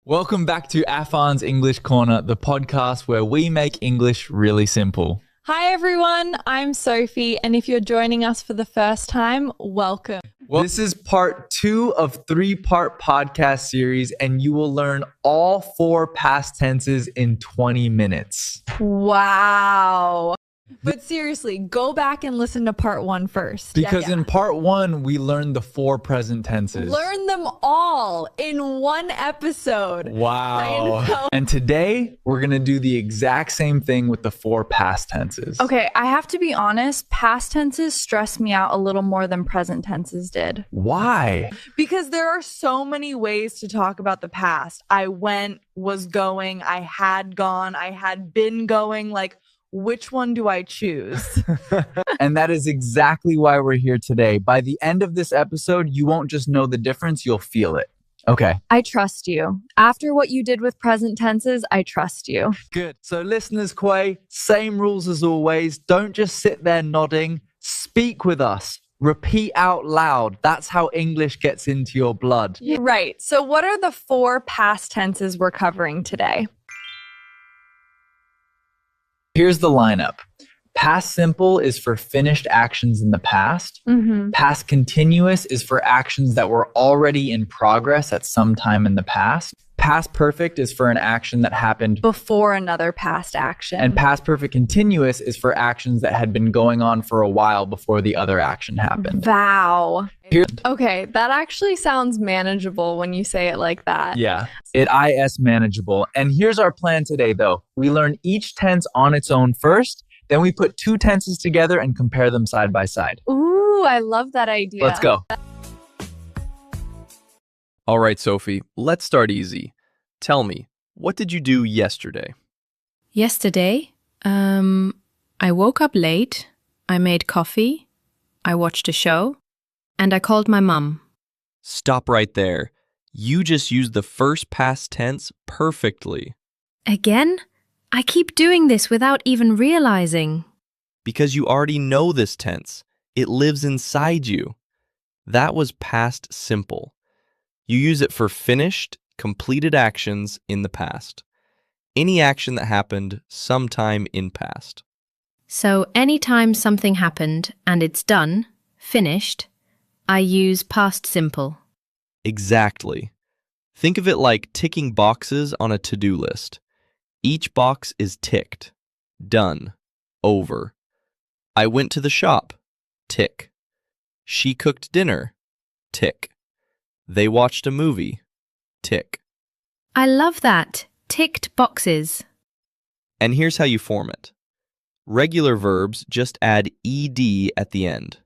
Welcome back to Affan's English Corner, the podcast where we make English really simple. Hi everyone, I'm Sophie, and if you're joining us for the first time, welcome. Well, this is part 2 of 3-part podcast series, and you will learn all 4 past tenses in 20 minutes. Wow. But seriously, go back and listen to part 1 first. Because in part 1, we learned the 4 present tenses. Learn them all in one episode. Wow. And today, we're going to do the exact same thing with the 4 past tenses. Okay, I have to be honest, past tenses stress me out a little more than present tenses did. Why? Because there are so many ways to talk about the past. I went, was going, I had gone, I had been going, like, which one do I choose? And that is exactly why we're here today. By the end of this episode, you won't just know the difference, you'll feel it. Okay. I trust you. After what you did with present tenses, I trust you. Good. So listeners, Quay, same rules as always. Don't just sit there nodding. Speak with us. Repeat out loud. That's how English gets into your blood. Right. So what are the 4 past tenses we're covering today? Here's the lineup. Past simple is for finished actions in the past. Past continuous is for actions that were already in progress at some time in the past. Past perfect is for an action that happened Before another past action. and past perfect continuous is for actions that had been going on for a while before the other action happened. Wow. Here, Okay, that actually sounds manageable when you say it like that. yeah, it is manageable. And here's our plan today, though. We learn each tense on its own first, then we put 2 tenses together and compare them side by side. Ooh, I love that idea. Let's go. All right, Sophie, let's start easy. Tell me, what did you do yesterday? Yesterday, I woke up late, I made coffee, I watched a show, and I called my mum. Stop right there. You just used the first past tense perfectly. Again? I keep doing this without even realizing. Because you already know this tense. It lives inside you. That was past simple. You use it for finished, completed actions in the past. Any action that happened sometime in past. So anytime something happened and it's done, finished, I use past simple. Exactly. Think of it like ticking boxes on a to-do list. Each box is ticked. Done. Over. I went to the shop. Tick. She cooked dinner. Tick. They watched a movie. Tick. I love that. Ticked boxes. And here's how you form it. Regular verbs just add ed at the end.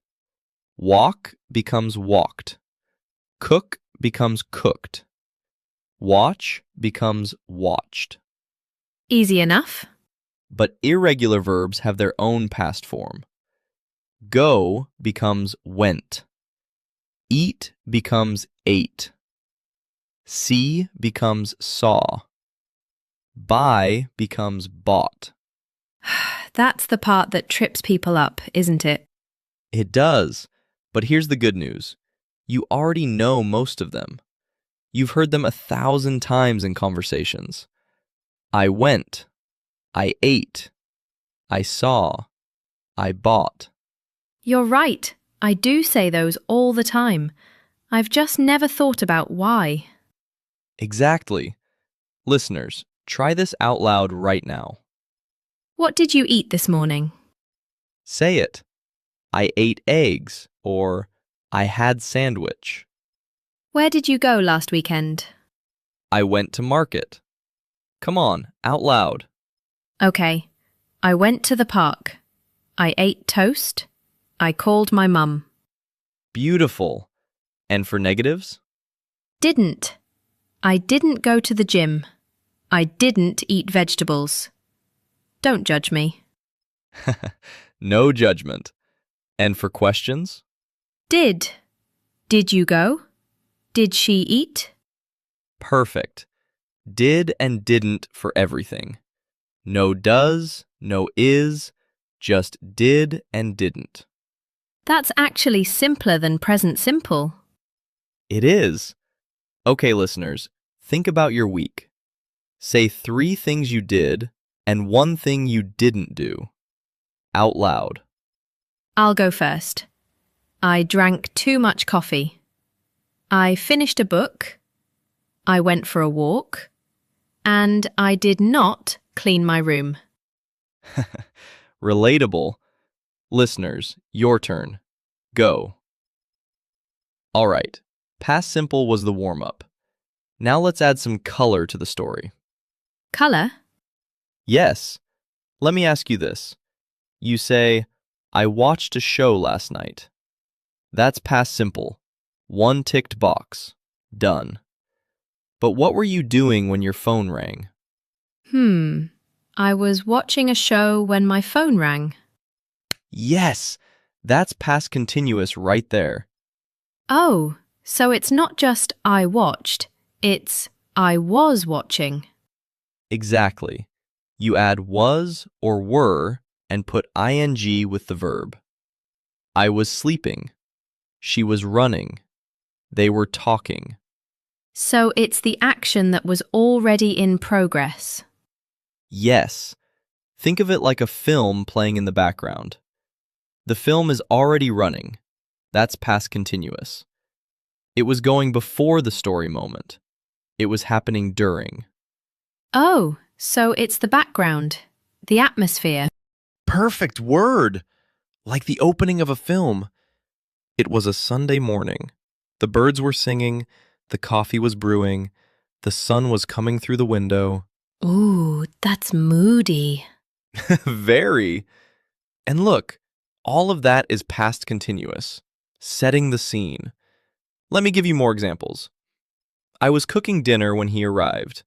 Walk becomes walked. Cook becomes cooked. Watch becomes watched. Easy enough. But irregular verbs have their own past form. Go becomes went. Eat becomes ate. See becomes saw. Buy becomes bought. That's the part that trips people up, isn't it? It does. But here's the good news. You already know most of them. You've heard them 1,000 times in conversations. I went. I ate. I saw. I bought. You're right. I do say those all the time. I've just never thought about why. Exactly. Listeners, try this out loud right now. What did you eat this morning? Say it. I ate eggs, or I had sandwich. Where did you go last weekend? I went to market. Come on, out loud. Okay. I went to the park. I ate toast. I called my mum. Beautiful. And for negatives? Didn't. I didn't go to the gym. I didn't eat vegetables. Don't judge me. No judgment. And for questions? Did. Did you go? Did she eat? Perfect. Did and didn't for everything. No does, no is, just did and didn't. That's actually simpler than present simple. It is. Okay, listeners, Think about your week. Say 3 things you did and 1 thing you didn't do. Out loud. I'll go first. I drank too much coffee. I finished a book. I went for a walk. And I did not clean my room. Relatable. Listeners, your turn. Go. All right. Past simple was the warm-up. Now let's add some color to the story. Color? Yes. Let me ask you this. You say, I watched a show last night. That's past simple. 1 ticked box. Done. But what were you doing when your phone rang? I was watching a show when my phone rang. Yes, that's past continuous right there. Oh, so it's not just I watched, it's I was watching. Exactly. You add was or were and put ing with the verb. I was sleeping. She was running. They were talking. So it's the action that was already in progress. Yes. Think of it like a film playing in the background. The film is already running. That's past continuous. It was going before the story moment. It was happening during. Oh, so it's the background, the atmosphere. Perfect word! Like the opening of a film. It was a Sunday morning. The birds were singing, the coffee was brewing, the sun was coming through the window. Ooh, that's moody. Very. And look, all of that is past continuous, setting the scene. Let me give you more examples. I was cooking dinner when he arrived.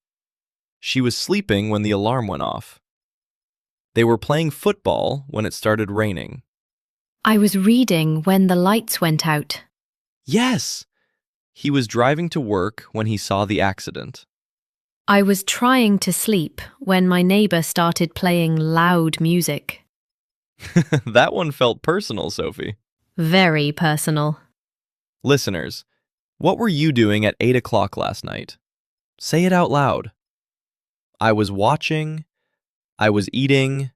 She was sleeping when the alarm went off. They were playing football when it started raining. I was reading when the lights went out. Yes! He was driving to work when he saw the accident. I was trying to sleep when my neighbor started playing loud music. That one felt personal, Sophie. Very personal. Listeners, what were you doing at 8 o'clock last night? Say it out loud. I was watching. I was eating.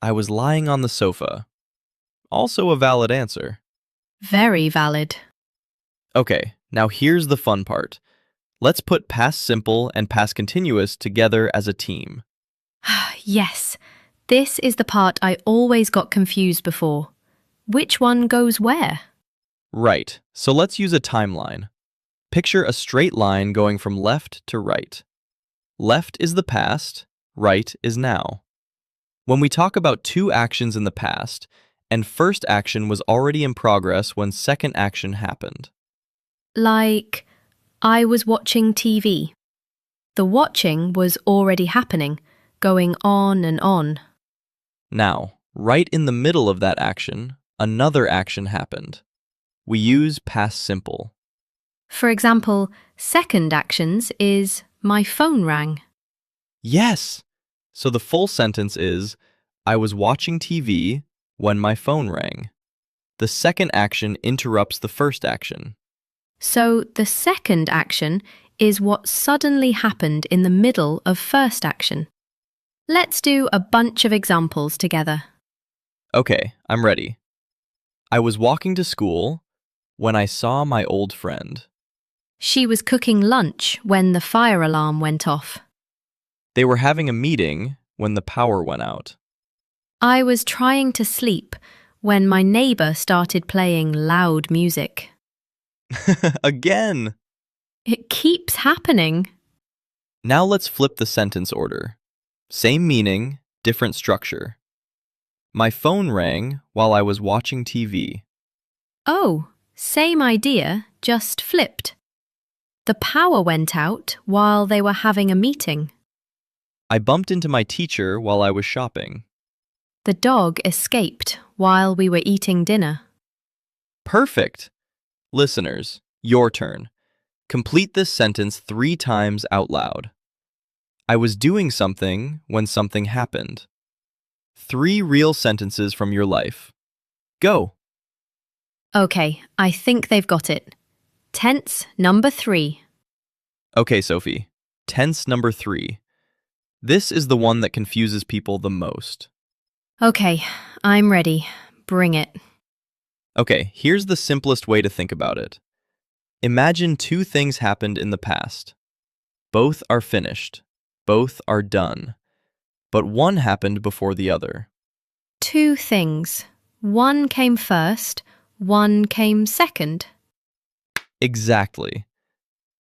I was lying on the sofa. Also a valid answer. Very valid. Okay, now here's the fun part. Let's put past simple and past continuous together as a team. Yes, this is the part I always got confused before. Which one goes where? Right, so let's use a timeline. Picture a straight line going from left to right. Left is the past, right is now. When we talk about 2 actions in the past, and first action was already in progress when second action happened. Like, I was watching TV. The watching was already happening, going on and on. Now, right in the middle of that action, another action happened. We use past simple. For example, second actions is my phone rang. Yes! So the full sentence is, I was watching TV when my phone rang. The second action interrupts the first action. So the second action is what suddenly happened in the middle of first action. Let's do a bunch of examples together. Okay, I'm ready. I was walking to school when I saw my old friend. She was cooking lunch when the fire alarm went off. They were having a meeting when the power went out. I was trying to sleep when my neighbor started playing loud music. Again! It keeps happening. Now let's flip the sentence order. Same meaning, different structure. My phone rang while I was watching TV. Oh, same idea, just flipped. The power went out while they were having a meeting. I bumped into my teacher while I was shopping. The dog escaped while we were eating dinner. Perfect! Listeners, your turn. Complete this sentence 3 times out loud. I was doing something when something happened. 3 real sentences from your life. Go! Okay, I think they've got it. Tense number 3. Okay, Sophie. Tense number 3. This is the one that confuses people the most. Okay, I'm ready. Bring it. Okay, here's the simplest way to think about it. Imagine two things happened in the past. Both are finished. Both are done. But one happened before the other. Two things. One came first, one came second. Exactly.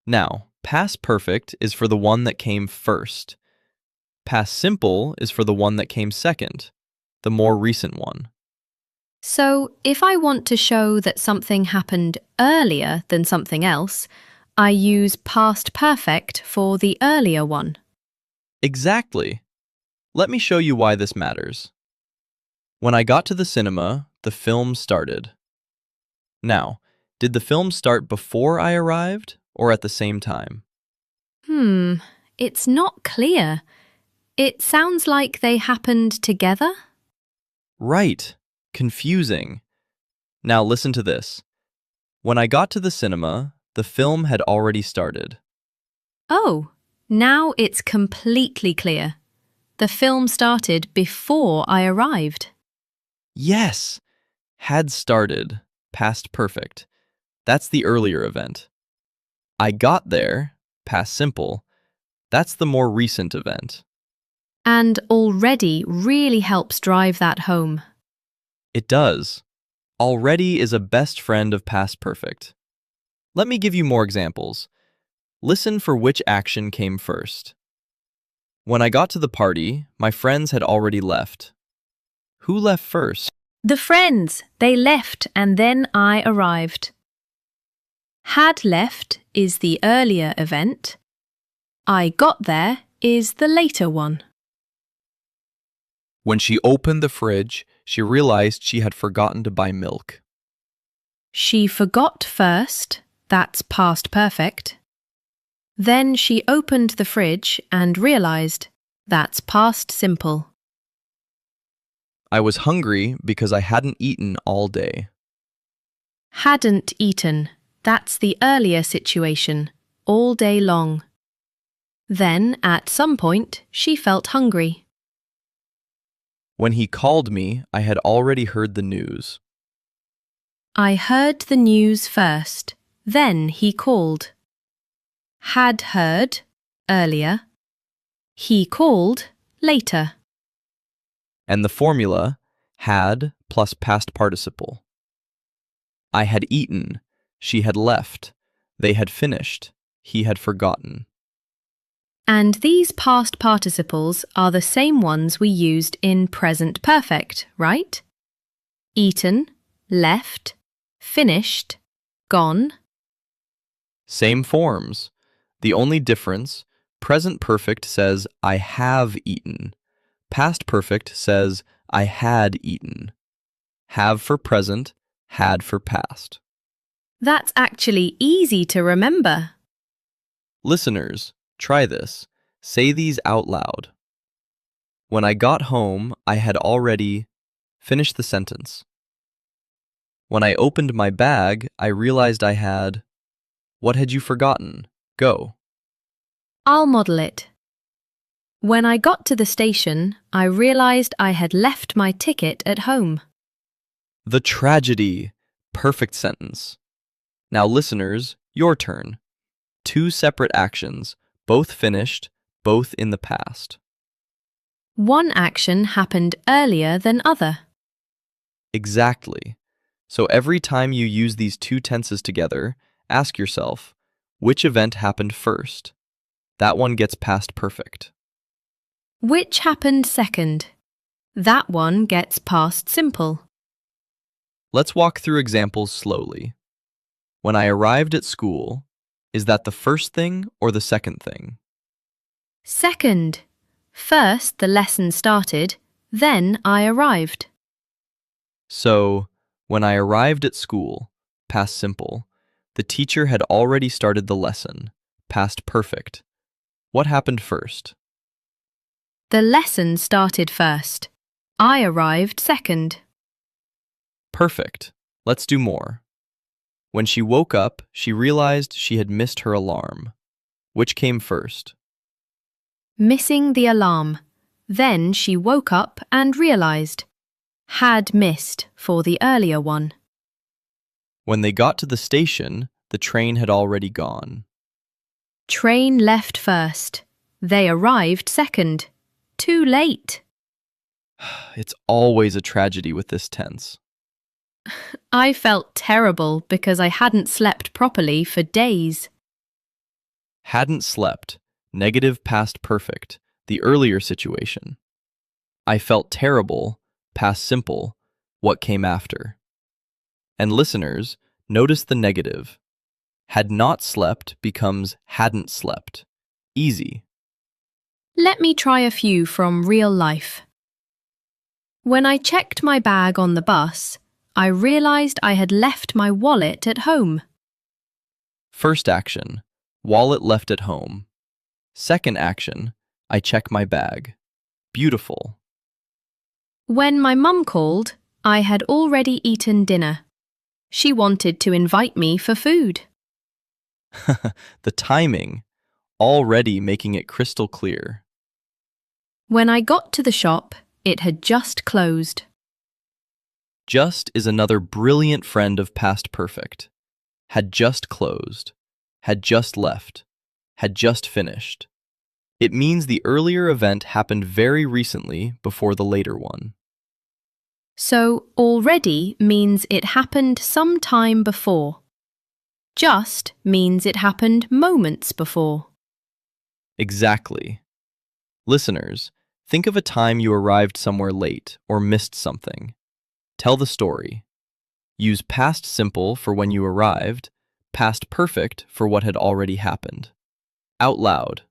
Now, past perfect is for the one that came first. Past simple is for the one that came second, the more recent one. So, if I want to show that something happened earlier than something else, I use past perfect for the earlier one. Exactly. Let me show you why this matters. When I got to the cinema, the film started. Now, did the film start before I arrived or at the same time? It's not clear. It sounds like they happened together. Right. Confusing. Now listen to this. When I got to the cinema, the film had already started. Oh, now it's completely clear. The film started before I arrived. Yes! Had started. Past perfect. That's the earlier event. I got there. Past simple. That's the more recent event. And already really helps drive that home. It does. Already is a best friend of past perfect. Let me give you more examples. Listen for which action came first. When I got to the party, my friends had already left. Who left first? The friends, they left and then I arrived. Had left is the earlier event. I got there is the later one. When she opened the fridge, she realized she had forgotten to buy milk. She forgot first, that's past perfect. Then she opened the fridge and realized, that's past simple. I was hungry because I hadn't eaten all day. Hadn't eaten, that's the earlier situation, all day long. Then, at some point, she felt hungry. When he called me, I had already heard the news. I heard the news first, then he called. Had heard, earlier. He called, later. And the formula, had plus past participle. I had eaten, she had left, they had finished, he had forgotten. And these past participles are the same ones we used in present perfect, right? Eaten, left, finished, gone. Same forms. The only difference, present perfect says I have eaten. Past perfect says I had eaten. Have for present, had for past. That's actually easy to remember. Listeners, try this. Say these out loud. When I got home, I had already finished the sentence. When I opened my bag, I realized I had. What had you forgotten? Go. I'll model it. When I got to the station, I realized I had left my ticket at home. The tragedy. Perfect sentence. Now, listeners, your turn. Two separate actions, both finished, both in the past. One action happened earlier than other. Exactly. So every time you use these two tenses together, ask yourself, which event happened first? That one gets past perfect. Which happened second? That one gets past simple. Let's walk through examples slowly. When I arrived at school, is that the first thing or the second thing? Second. First the lesson started, then I arrived. So, when I arrived at school, past simple, the teacher had already started the lesson, past perfect. What happened first? The lesson started first. I arrived second. Perfect. Let's do more. When she woke up, she realized she had missed her alarm. Which came first? Missing the alarm. Then she woke up and realized. Had missed for the earlier one. When they got to the station, the train had already gone. Train left first. They arrived second. Too late. It's always a tragedy with this tense. I felt terrible because I hadn't slept properly for days. Hadn't slept. Negative past perfect. The earlier situation. I felt terrible. Past simple. What came after. And listeners, notice the negative. Had not slept becomes hadn't slept. Easy. Let me try a few from real life. When I checked my bag on the bus, I realized I had left my wallet at home. First action. Wallet left at home. Second action. I check my bag. Beautiful. When my mum called, I had already eaten dinner. She wanted to invite me for food. The timing. Already making it crystal clear. When I got to the shop, it had just closed. Just is another brilliant friend of past perfect. Had just closed. Had just left. Had just finished. It means the earlier event happened very recently before the later one. So already means it happened some time before. Just means it happened moments before. Exactly. Listeners, think of a time you arrived somewhere late or missed something. Tell the story. Use past simple for when you arrived, past perfect for what had already happened. Out loud.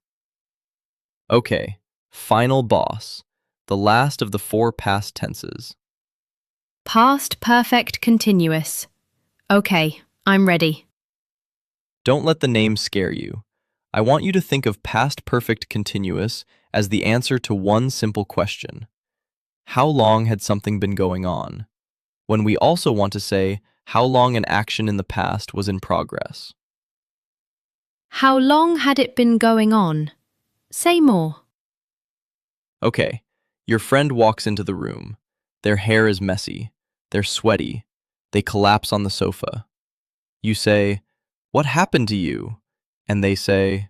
Okay, final boss, the last of the 4 past tenses. Past perfect continuous. Okay, I'm ready. Don't let the name scare you. I want you to think of past perfect continuous as the answer to one simple question. How long had something been going on? When we also want to say how long an action in the past was in progress. How long had it been going on? Say more. Okay, your friend walks into the room. Their hair is messy. They're sweaty. They collapse on the sofa. You say, "What happened to you?" And they say,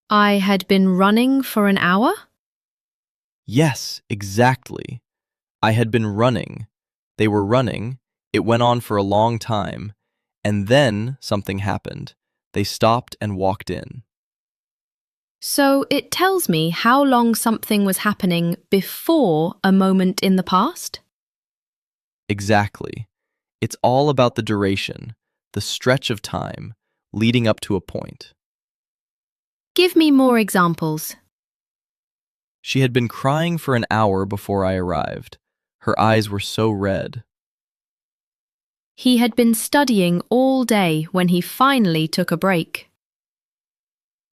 I had been running for an hour? "Yes, exactly. I had been running. They were running. It went on for a long time. And then something happened. They stopped and walked in." So it tells me how long something was happening before a moment in the past? Exactly. It's all about the duration, the stretch of time, leading up to a point. Give me more examples. She had been crying for an hour before I arrived. Her eyes were so red. He had been studying all day when he finally took a break.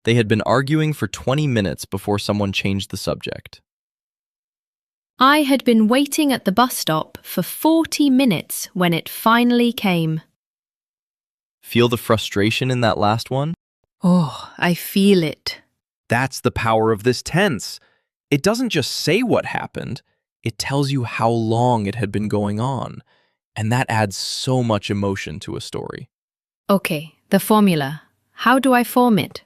They had been arguing for 20 minutes before someone changed the subject. I had been waiting at the bus stop for 40 minutes when it finally came. Feel the frustration in that last one? Oh, I feel it. That's the power of this tense. It doesn't just say what happened, it tells you how long it had been going on. And that adds so much emotion to a story. Okay, the formula. How do I form it?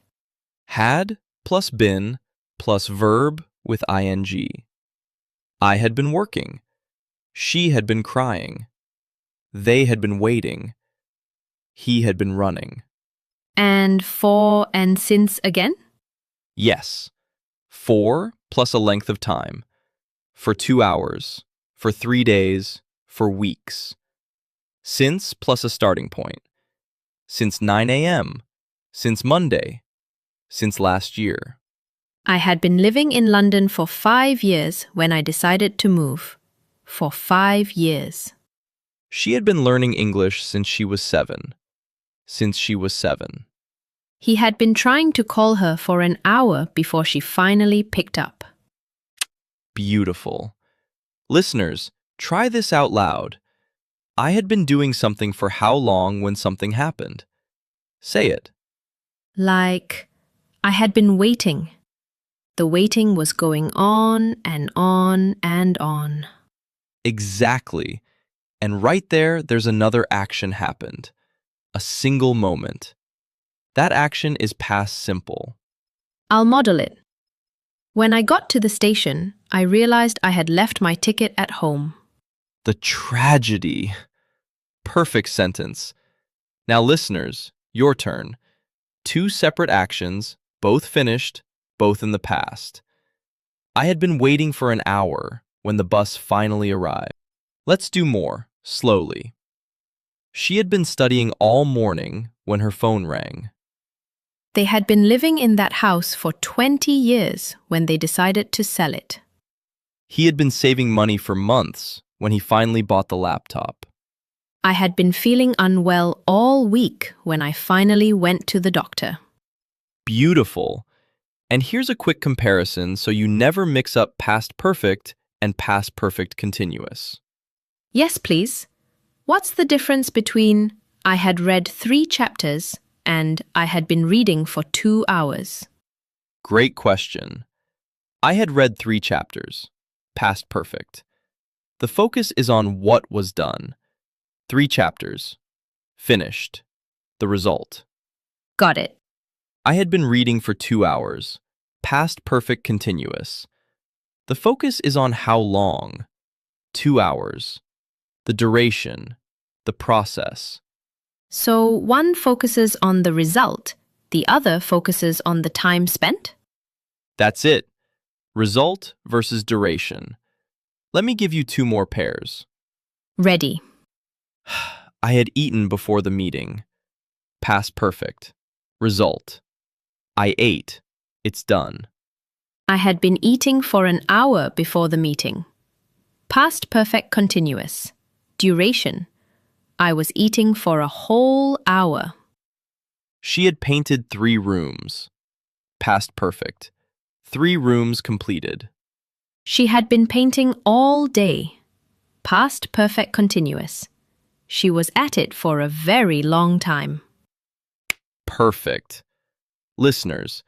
Had plus been plus verb with ing. I had been working. She had been crying. They had been waiting. He had been running. And for and since again? Yes. For plus a length of time. For 2 hours. For 3 days. For weeks. Since plus a starting point. Since 9 a.m. Since Monday. Since last year. I had been living in London for 5 years when I decided to move. For 5 years. She had been learning English since she was 7. Since she was 7. He had been trying to call her for an hour before she finally picked up. Beautiful. Listeners, try this out loud. I had been doing something for how long when something happened? Say it. Like, I had been waiting. The waiting was going on and on and on. Exactly. And right there, there's another action happened. A single moment. That action is past simple. I'll model it. When I got to the station, I realized I had left my ticket at home. The tragedy. Perfect sentence. Now, listeners, your turn. 2 separate actions, both finished, both in the past. I had been waiting for an hour when the bus finally arrived. Let's do more, slowly. She had been studying all morning when her phone rang. They had been living in that house for 20 years when they decided to sell it. He had been saving money for months when he finally bought the laptop. I had been feeling unwell all week when I finally went to the doctor. Beautiful. And here's a quick comparison so you never mix up past perfect and past perfect continuous. Yes, please. What's the difference between I had read 3 chapters and I had been reading for 2 hours? Great question. I had read 3 chapters, past perfect. The focus is on what was done. 3 chapters, finished. The result. Got it. I had been reading for 2 hours, past perfect continuous. The focus is on how long. 2 hours. The duration. The process. So one focuses on the result, the other focuses on the time spent? That's it. Result versus duration. Let me give you 2 more pairs. Ready. I had eaten before the meeting. Past perfect. Result. I ate. It's done. I had been eating for an hour before the meeting. Past perfect continuous. Duration. I was eating for a whole hour. She had painted 3 rooms. Past perfect. 3 rooms completed. She had been painting all day. Past perfect continuous. She was at it for a very long time. Perfect. Listeners,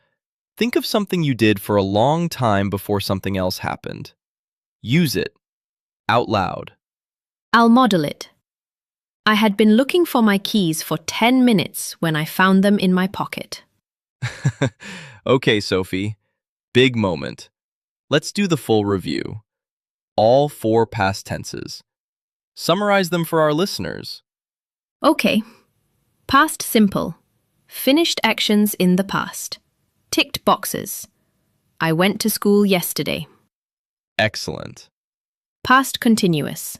think of something you did for a long time before something else happened. Use it. Out loud. I'll model it. I had been looking for my keys for 10 minutes when I found them in my pocket. Okay, Sophie. Big moment. Let's do the full review. All 4 past tenses. Summarize them for our listeners. Okay. Past simple. Finished actions in the past. Ticked boxes. I went to school yesterday. Excellent. Past continuous.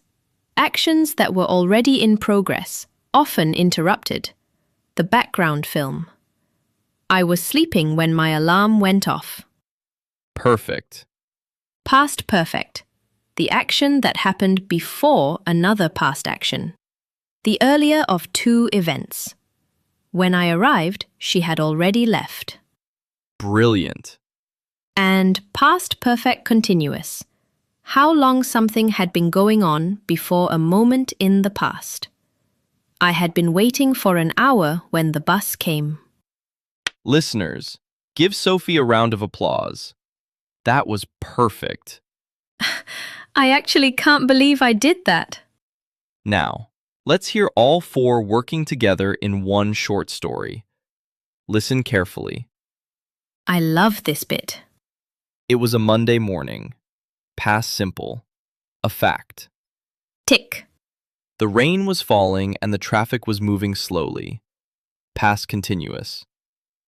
Actions that were already in progress, often interrupted. The background film. I was sleeping when my alarm went off. Perfect. Past perfect. The action that happened before another past action. The earlier of 2 events. When I arrived, she had already left. Brilliant. And past perfect continuous. How long something had been going on before a moment in the past. I had been waiting for an hour when the bus came. Listeners, give Sophie a round of applause. That was perfect. I actually can't believe I did that. Now, let's hear all 4 working together in one short story. Listen carefully. I love this bit. It was a Monday morning. Past simple. A fact. Tick. The rain was falling and the traffic was moving slowly. Past continuous.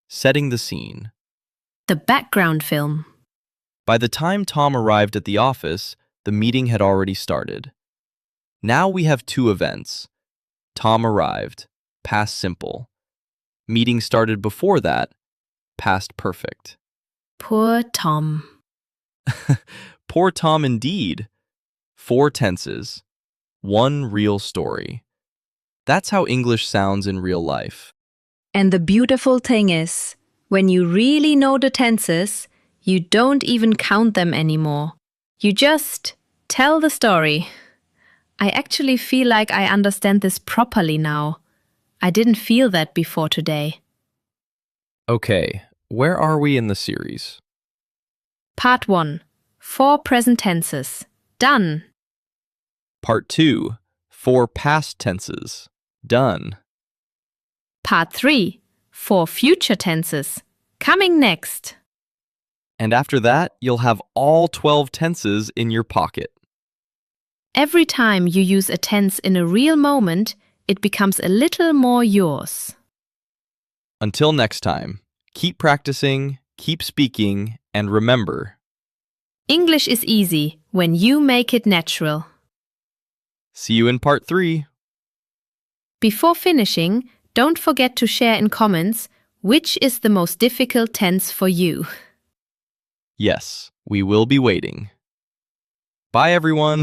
Setting the scene. The background film. By the time Tom arrived at the office, the meeting had already started. Now we have 2 events. Tom arrived. Past simple. Meeting started before that. Past perfect. Poor Tom. Poor Tom indeed. 4 tenses. 1 real story. That's how English sounds in real life. And the beautiful thing is, when you really know the tenses, you don't even count them anymore. You just tell the story. I actually feel like I understand this properly now. I didn't feel that before today. Okay, where are we in the series? Part 1. 4 present tenses. Done. Part 2. 4 past tenses. Done. Part 3. 4 future tenses. Coming next. And after that, you'll have all 12 tenses in your pocket. Every time you use a tense in a real moment, it becomes a little more yours. Until next time, keep practicing, keep speaking, and remember, English is easy when you make it natural. see you in part 3. Before finishing, don't forget to share in comments which is the most difficult tense for you. Yes, we will be waiting. Bye, everyone.